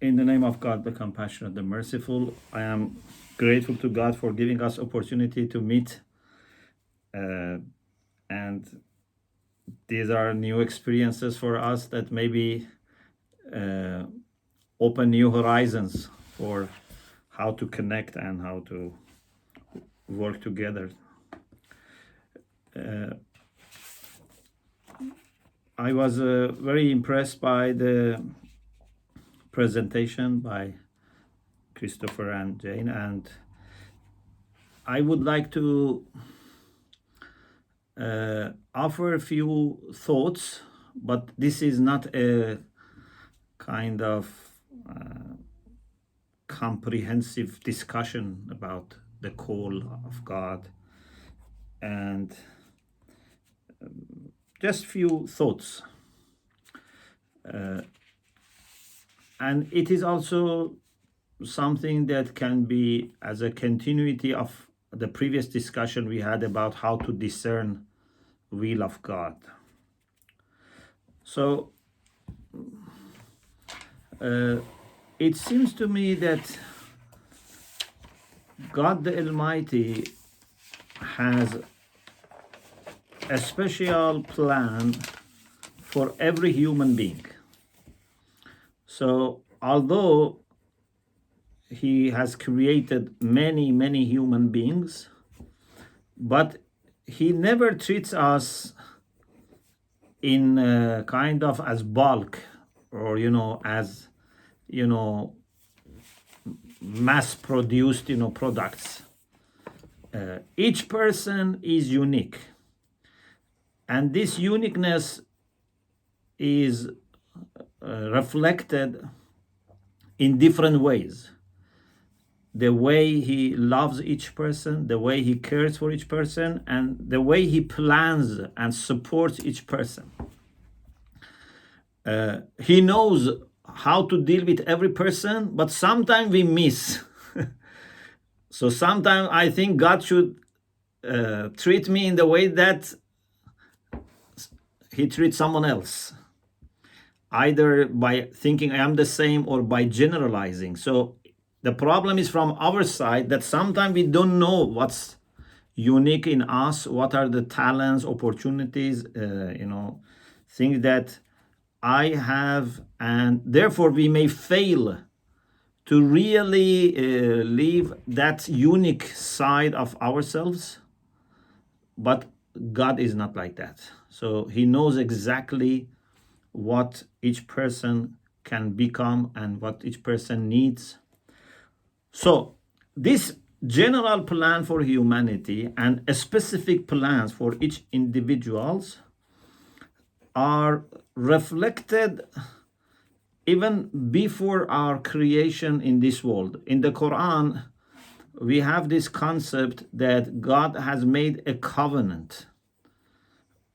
In the name of God, the compassionate, the merciful, I am grateful to God for giving us opportunity to meet. And these are new experiences for us that maybe open new horizons for how to connect and how to work together. I was very impressed by the presentation by Christopher and Jane, and I would like to offer a few thoughts, but this is not a kind of comprehensive discussion about the call of God, and just few thoughts. And it is also something that can be as a continuity of the previous discussion we had about how to discern will of God. So it seems to me that God the Almighty has a special plan for every human being. So although He has created many human beings, but He never treats us in kind of as bulk, or as mass produced products. Each person is unique, and this uniqueness is reflected in different ways. The way He loves each person, the way He cares for each person, and the way He plans and supports each person. He knows how to deal with every person, but sometimes we miss. So sometimes I think God should treat me in the way that He treats someone else, either by thinking I am the same or by generalizing. So the problem is from our side, that sometimes we don't know what's unique in us, what are the talents, opportunities, things that I have, and therefore we may fail to really live that unique side of ourselves. But God is not like that. So He knows exactly what each person can become and what each person needs. So this general plan for humanity and specific plans for each individuals are reflected even before our creation in this world. In the Quran, we have this concept that God has made a covenant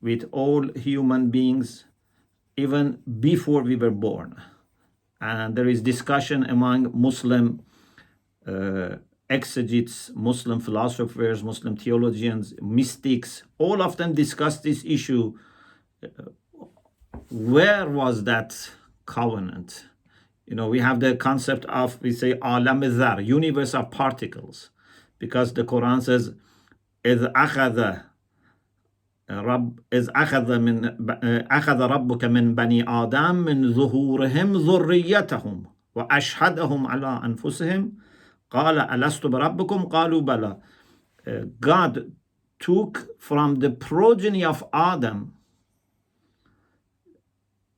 with all human beings even before we were born. And there is discussion among Muslim exegetes, Muslim philosophers, Muslim theologians, mystics. All of them discuss this issue. Where was that covenant? We have the concept of, we say, alam dhar, universe of particles, because the Quran says, إِذْ أَخَذَ رَبُّكَ مِنْ بَنِي آدَمَ مِنْ ظُهُورِهِمْ ذُرِّيَّتَهُمْ وَأَشْهَدَهُمْ عَلَىٰ أَنفُسِهِمْ قَالَ أَلَسْتُ بِرَبِّكُمْ قَالُوا بَلَىٰ. God took from the progeny of Adam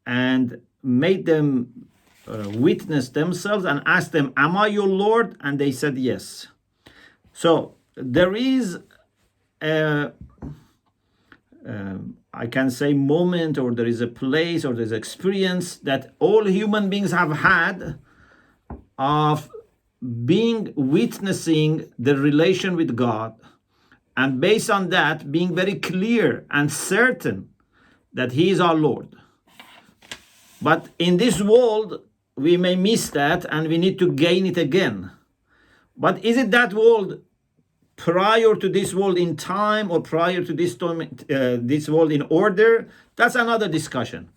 and made them witness themselves and asked them, am I your Lord? And they said yes. So there is a I can say moment, or there is a place, or there's experience that all human beings have had of witnessing the relation with God, and based on that being very clear and certain that He is our Lord. But in this world, we may miss that and we need to gain it again. But is it that world prior to this world in time, or prior to this world in order? That's another discussion.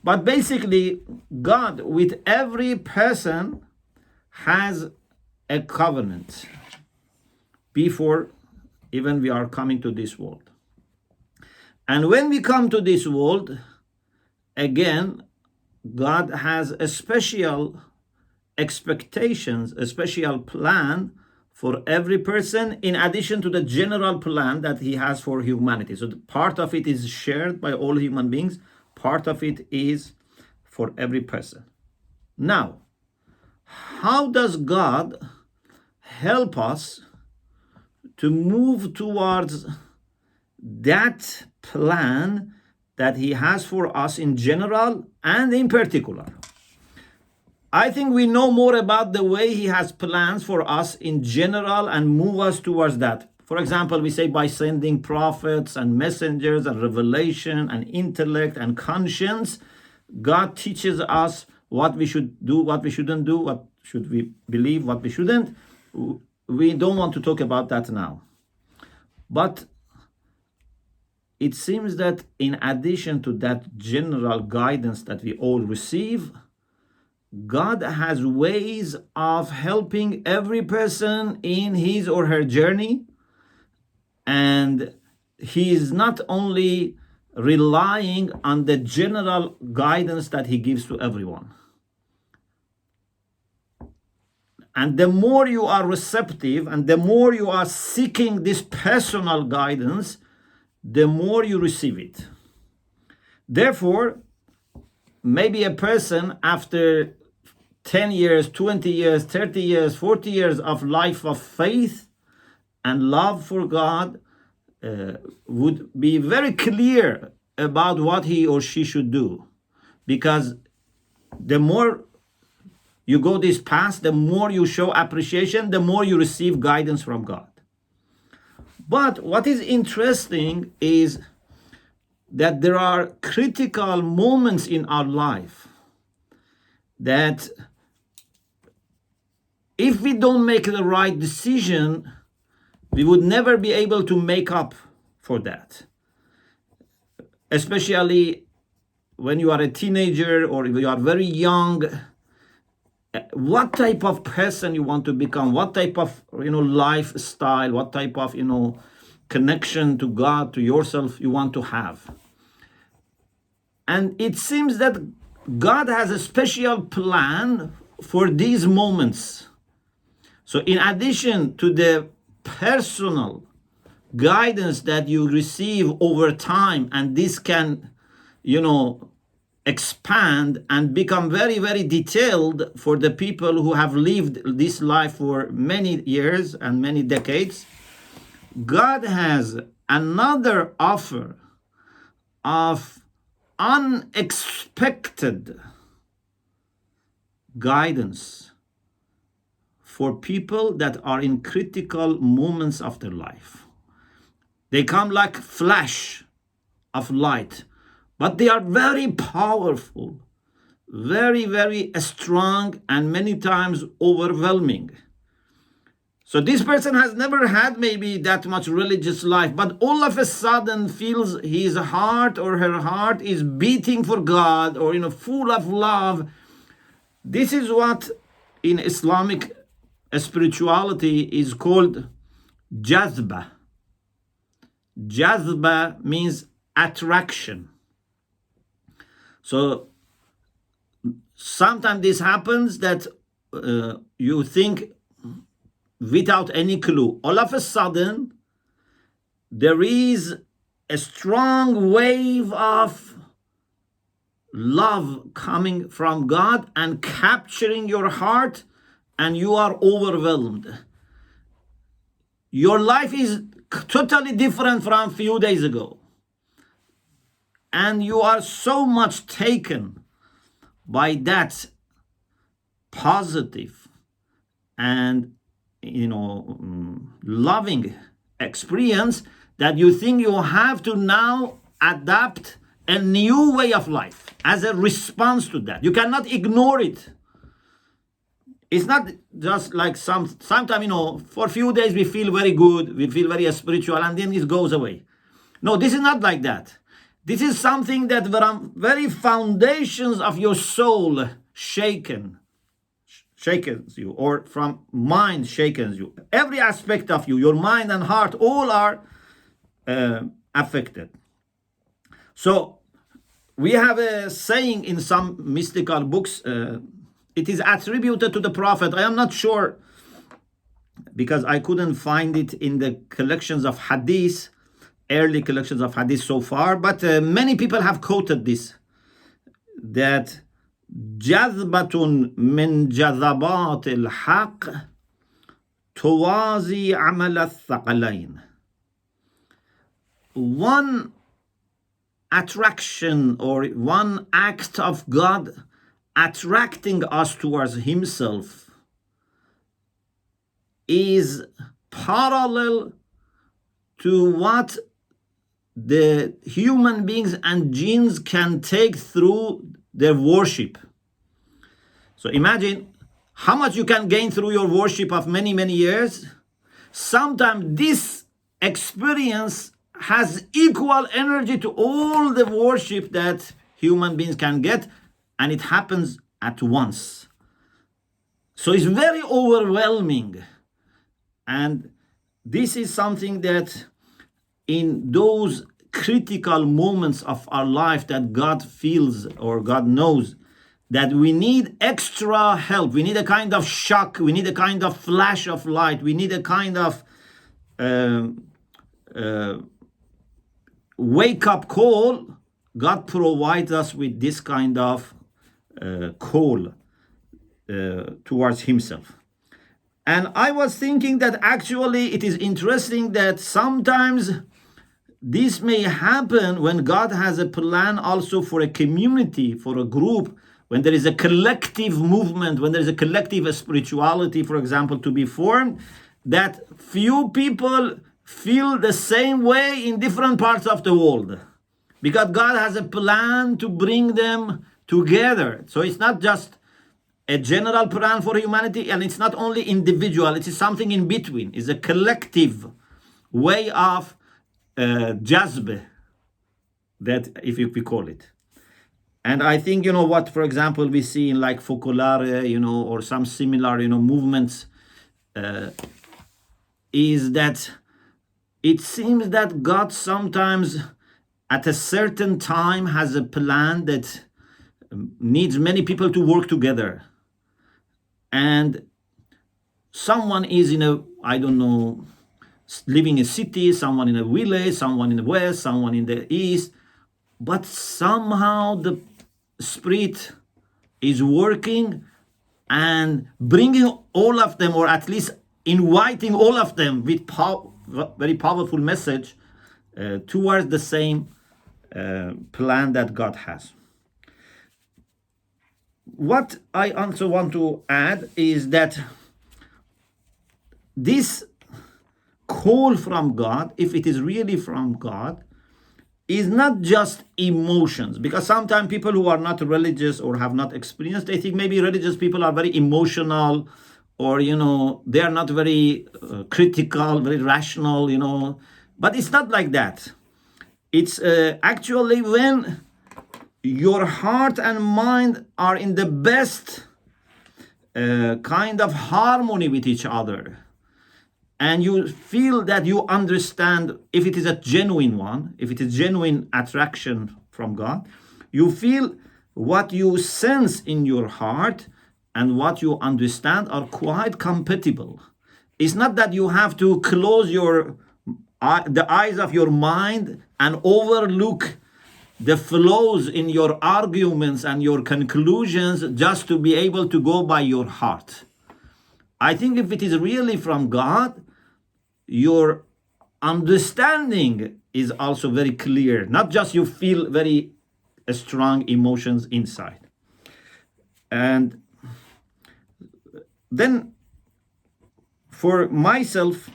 But basically, God with every person has a covenant before even we are coming to this world. And when we come to this world, again, God has a special expectations, a special plan for every person, in addition to the general plan that he has for humanity. So part of it is shared by all human beings, part of it is for every person. Now, how does God help us to move towards that plan that he has for us in general and in particular? I think we know more about the way he has plans for us in general and move us towards that. For example, we say by sending prophets and messengers and revelation and intellect and conscience, God teaches us what we should do, what we shouldn't do, what should we believe, what we shouldn't. We don't want to talk about that now. But it seems that in addition to that general guidance that we all receive, God has ways of helping every person in his or her journey. And he is not only relying on the general guidance that he gives to everyone. And the more you are receptive and the more you are seeking this personal guidance, the more you receive it. Therefore, maybe a person after 10 years, 20 years, 30 years, 40 years of life of faith and love for God would be very clear about what he or she should do. Because the more you go this path, the more you show appreciation, the more you receive guidance from God. But what is interesting is that there are critical moments in our life that if we don't make the right decision, we would never be able to make up for that. Especially when you are a teenager or you are very young, what type of person you want to become, what type of lifestyle, what type of connection to God, to yourself you want to have. And it seems that God has a special plan for these moments. So in addition to the personal guidance that you receive over time, and this can, expand and become very, very detailed for the people who have lived this life for many years and many decades, God has another offer of unexpected guidance for people that are in critical moments of their life. They come like flash of light, but they are very powerful, very, very strong, and many times overwhelming. So this person has never had maybe that much religious life, but all of a sudden feels his heart or her heart is beating for God or full of love. This is what in Islamic spirituality is called jazba. Jazba means attraction. So sometimes this happens that you think without any clue, all of a sudden there is a strong wave of love coming from God and capturing your heart, and you are overwhelmed. Your life is totally different from a few days ago. And you are so much taken by that positive and loving experience that you think you have to now adapt a new way of life as a response to that. You cannot ignore it. It's not just like sometimes, for a few days we feel very good, we feel very spiritual, and then it goes away. No, this is not like that. This is something that the very foundations of your soul shakens you, or from mind shakens you. Every aspect of you, your mind and heart, all are affected. So we have a saying in some mystical books, it is attributed to the Prophet. I am not sure because I couldn't find it in the collections of hadith, early collections of hadith so far, but many people have quoted this, that جذبة من جذبات الحق توازي عمل الثقلين. One attraction or one act of God attracting us towards himself is parallel to what the human beings and jinns can take through their worship. So imagine how much you can gain through your worship of many, many years. Sometimes this experience has equal energy to all the worship that human beings can get, and it happens at once. So it's very overwhelming. And this is something that in those critical moments of our life that God feels or God knows that we need extra help. We need a kind of shock. We need a kind of flash of light. We need a kind of wake-up call. God provides us with this kind of call towards himself. And I was thinking that actually it is interesting that sometimes this may happen when God has a plan also for a community, for a group, when there is a collective movement, when there is a collective spirituality, for example, to be formed, that few people feel the same way in different parts of the world. Because God has a plan to bring them together. So it's not just a general plan for humanity, and it's not only individual, it is something in between. It's a collective way of jazb, that if we call it. And I think, what, for example, we see in like Focolare, or some similar, movements, is that it seems that God sometimes at a certain time has a plan that needs many people to work together. And someone is in a, living in a city, someone in a village, someone in the west, someone in the east, but somehow the Spirit is working and bringing all of them, or at least inviting all of them with very powerful message towards the same plan that God has. What I also want to add is that this call from God, if it is really from God, is not just emotions. Because sometimes people who are not religious or have not experienced, they think maybe religious people are very emotional, or, they are not very critical, very rational, But it's not like that. It's actually when your heart and mind are in the best kind of harmony with each other, and you feel that you understand, if it is a genuine one, if it is genuine attraction from God, you feel what you sense in your heart and what you understand are quite compatible. It's not that you have to close the eyes of your mind and overlook the flaws in your arguments and your conclusions just to be able to go by your heart. I think if it is really from God, your understanding is also very clear. Not just you feel very strong emotions inside. And then for myself,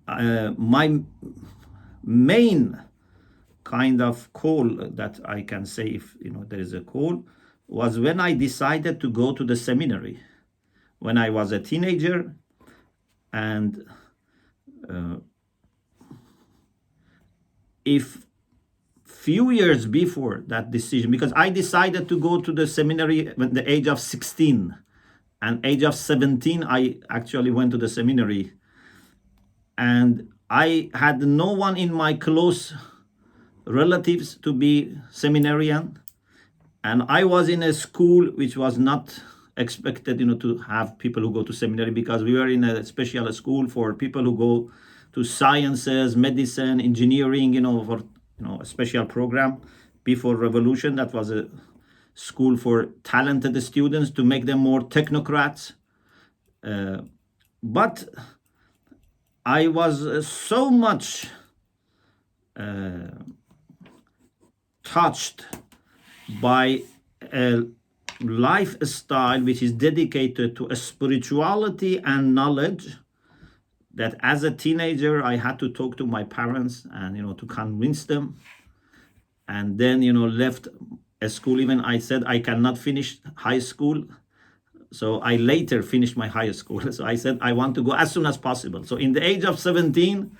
my main kind of call that I can say, if there is a call, was when I decided to go to the seminary when I was a teenager. And if few years before that decision, because I decided to go to the seminary at the age of 16, and age of 17 I actually went to the seminary, and I had no one in my close relatives to be seminarian, and I was in a school which was not expected, to have people who go to seminary, because we were in a special school for people who go to sciences, medicine, engineering, for a special program. Before revolution, that was a school for talented students to make them more technocrats. But I was so much touched by a lifestyle which is dedicated to a spirituality and knowledge, that as a teenager I had to talk to my parents and to convince them, and then left a school. Even I said I cannot finish high school, so I later finished my high school. So I said I want to go as soon as possible. So in the age of 17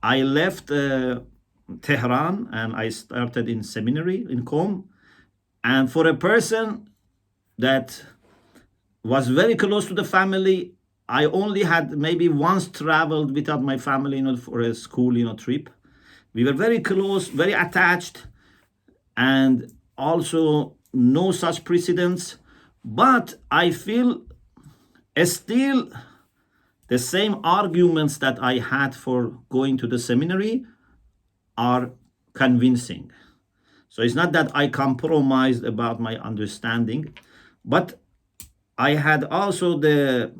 I left Tehran, and I started in seminary in Qom. And for a person that was very close to the family, I only had maybe once traveled without my family, for a school, trip. We were very close, very attached, and also no such precedents. But I feel still the same arguments that I had for going to the seminary are convincing. So it's not that I compromised about my understanding, but I had also the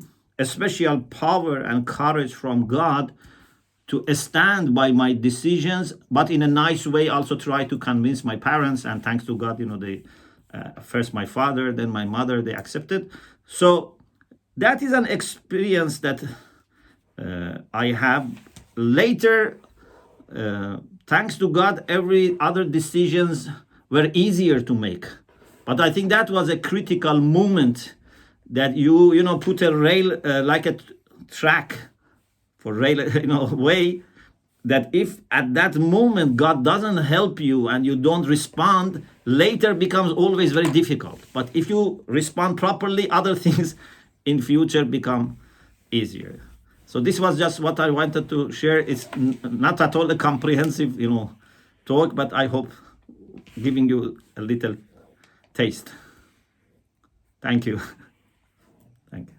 special power and courage from God to stand by my decisions, but in a nice way also try to convince my parents. And thanks to God, they first my father, then my mother, they accepted. So that is an experience that I have. Later, thanks to God, every other decisions were easier to make. But I think that was a critical moment, that you put a rail, like a track for rail, way, that if at that moment God doesn't help you and you don't respond, later becomes always very difficult. But if you respond properly, other things in future become easier. So this was just what I wanted to share. It's not at all a comprehensive, talk, but I hope giving you a little taste. Thank you. Thank you.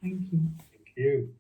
Thank you. Thank you.